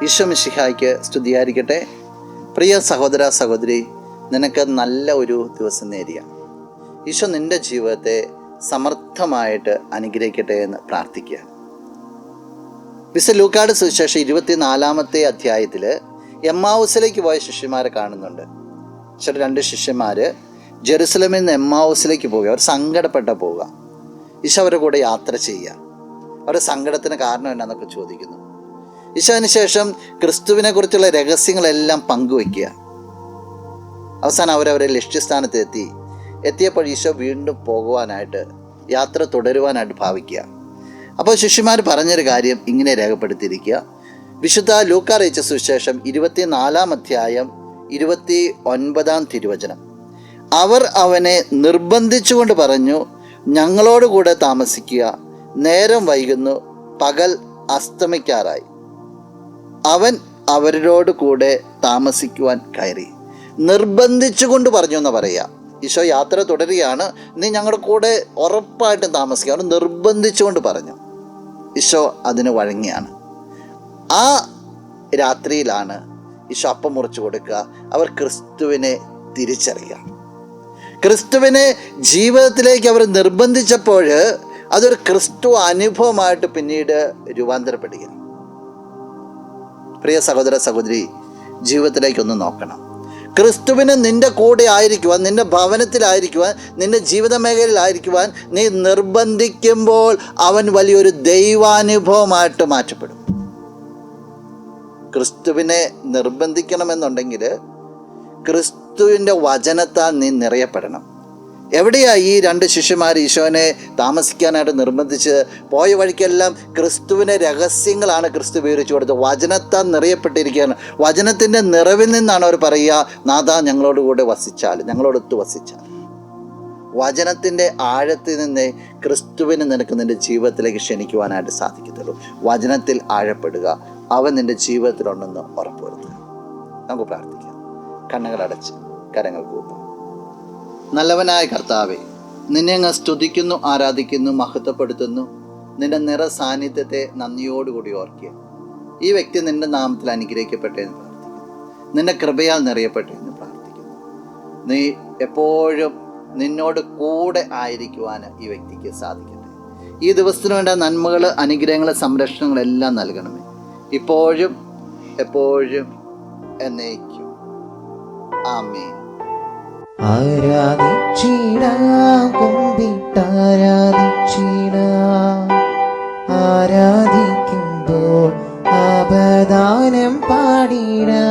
ഈശോ മിശിഹായ്ക്ക് സ്തുതിയായിരിക്കട്ടെ. പ്രിയ സഹോദര സഹോദരി, നിനക്ക് നല്ല ഒരു ദിവസം നേരുക. ഈശോ നിൻ്റെ ജീവിതത്തെ സമർത്ഥമായിട്ട് അനുഗ്രഹിക്കട്ടെ എന്ന് പ്രാർത്ഥിക്കുക. വിശുദ്ധ ലൂക്കായുടെ സുവിശേഷം 24-ാമത്തെ അധ്യായത്തിൽ എമ്മാവുസിലേക്ക് പോയ ശിഷ്യന്മാരെ കാണുന്നുണ്ട്. രണ്ട് ശിഷ്യന്മാർ ജെറുസലേമിൽ നിന്ന് എമ്മാവുസിലേക്ക് പോവുക. അവർ സങ്കടപ്പെട്ട പോവുക. ഈശോ അവരുടെ കൂടെ യാത്ര ചെയ്യുക. അവരുടെ സങ്കടത്തിന് കാരണം എന്നാന്നൊക്കെ ചോദിക്കുന്നു. ഈശോന് ശേഷം ക്രിസ്തുവിനെ കുറിച്ചുള്ള രഹസ്യങ്ങളെല്ലാം പങ്കുവയ്ക്കുക. അവസാനം അവരവരെ ലക്ഷ്യസ്ഥാനത്ത് എത്തിയപ്പോൾ ഈശോ വീണ്ടും പോകുവാനായിട്ട്, യാത്ര തുടരുവാനായിട്ട് ഭാവിക്കുക. അപ്പോൾ ശിഷ്യന്മാർ പറഞ്ഞൊരു കാര്യം ഇങ്ങനെ രേഖപ്പെടുത്തിയിരിക്കുക. വിശുദ്ധ ലൂക്കാ അറിയിച്ച സുവിശേഷം 24-ാം അധ്യായം 29-ാം തിരുവചനം. അവർ അവനെ നിർബന്ധിച്ചുകൊണ്ട് പറഞ്ഞു, ഞങ്ങളോടുകൂടെ താമസിക്കുക, നേരം വൈകുന്നു, പകൽ അസ്തമിക്കാറായി. അവൻ അവരോട് കൂടെ താമസിക്കുവാൻ കയറി. നിർബന്ധിച്ചുകൊണ്ട് പറഞ്ഞു എന്ന് പറയുക. ഈശോ യാത്ര തുടരുകയാണ്. നീ ഞങ്ങളുടെ കൂടെ ഉറപ്പായിട്ടും താമസിക്കുക. അവൻ നിർബന്ധിച്ചുകൊണ്ട് പറഞ്ഞു. ഈശോ അതിന് വഴങ്ങിയാണ്. ആ രാത്രിയിലാണ് ഈശോ അപ്പം മുറിച്ചു കൊടുക്കുക. അവർ ക്രിസ്തുവിനെ തിരിച്ചറിയുക. ക്രിസ്തുവിനെ ജീവിതത്തിലേക്ക് അവർ നിർബന്ധിച്ചപ്പോൾ അതൊരു ക്രിസ്തു അനുഭവമായിട്ട് പിന്നീട് രൂപാന്തരപ്പെടുക. പ്രിയ സഹോദര സഹോദരി, ജീവിതത്തിലേക്കൊന്ന് നോക്കണം. ക്രിസ്തുവിന് നിൻ്റെ കൂടെ ആയിരിക്കുവാൻ, നിൻ്റെ ഭവനത്തിലായിരിക്കുവാൻ, നിൻ്റെ ജീവിത മേഖലയിലായിരിക്കുവാൻ നീ നിർബന്ധിക്കുമ്പോൾ അവൻ വലിയൊരു ദൈവാനുഭവമായിട്ട് മാറ്റപ്പെടും. ക്രിസ്തുവിനെ നിർബന്ധിക്കണമെന്നുണ്ടെങ്കിൽ ക്രിസ്തുവിൻ്റെ വചനത്താൽ നീ നിറയപ്പെടണം. എവിടെയാ ഈ രണ്ട് ശിഷ്യന്മാർ ഈശോനെ താമസിക്കാനായിട്ട് നിർബന്ധിച്ച് പോയ വഴിക്കെല്ലാം ക്രിസ്തുവിൻ്റെ രഹസ്യങ്ങളാണ് ക്രിസ്തു വിവരിച്ചു കൊടുത്തത്. വചനത്താൽ നിറയപ്പെട്ടിരിക്കുകയാണ്. വചനത്തിൻ്റെ നിറവിൽ നിന്നാണ് അവർ പറയുക, നാഥാ ഞങ്ങളോട് കൂടെ വസിച്ചാൽ, ഞങ്ങളോടൊത്ത് വസിച്ചാൽ. വചനത്തിൻ്റെ ആഴത്തിൽ നിന്ന് ക്രിസ്തുവിനെ നിനക്ക് നിൻ്റെ ജീവിതത്തിലേക്ക് ക്ഷണിക്കുവാനായിട്ട് സാധിക്കത്തുള്ളൂ. വചനത്തിൽ ആഴപ്പെടുക. അവൻ നിൻ്റെ ജീവിതത്തിലുണ്ടെന്ന് ഉറപ്പുവരുത്തുക. നമുക്ക് പ്രാർത്ഥിക്കാം. കണ്ണുകളടച്ച് കരങ്ങൾ കൂപ്പാം. നല്ലവനായ കർത്താവേ, നിന്നെ അങ്ങ് സ്തുതിക്കുന്നു, ആരാധിക്കുന്നു, മഹത്വപ്പെടുത്തുന്നു. നിന്റെ നിറ സാന്നിധ്യത്തെ നന്ദിയോടുകൂടി ഓർക്കുക. ഈ വ്യക്തി നിന്റെ നാമത്തിൽ അനുഗ്രഹിക്കപ്പെട്ടെ എന്ന് പ്രാർത്ഥിക്കുന്നു. നിന്റെ കൃപയാൽ നിറയപ്പെട്ടെ എന്ന് പ്രാർത്ഥിക്കുന്നു. നീ എപ്പോഴും നിന്നോട് കൂടെ ആയിരിക്കുവാൻ ഈ വ്യക്തിക്ക് സാധിക്കട്ടെ. ഈ ദിവസത്തിന് വേണ്ട നന്മകൾ, അനുഗ്രഹങ്ങൾ, സംരക്ഷണങ്ങളെല്ലാം നൽകണമേ, ഇപ്പോഴും എപ്പോഴും എന്നേക്കും. ആമേൻ. ആരാധിക്കുമ്പോൾ അപദാനം പാടിടാം.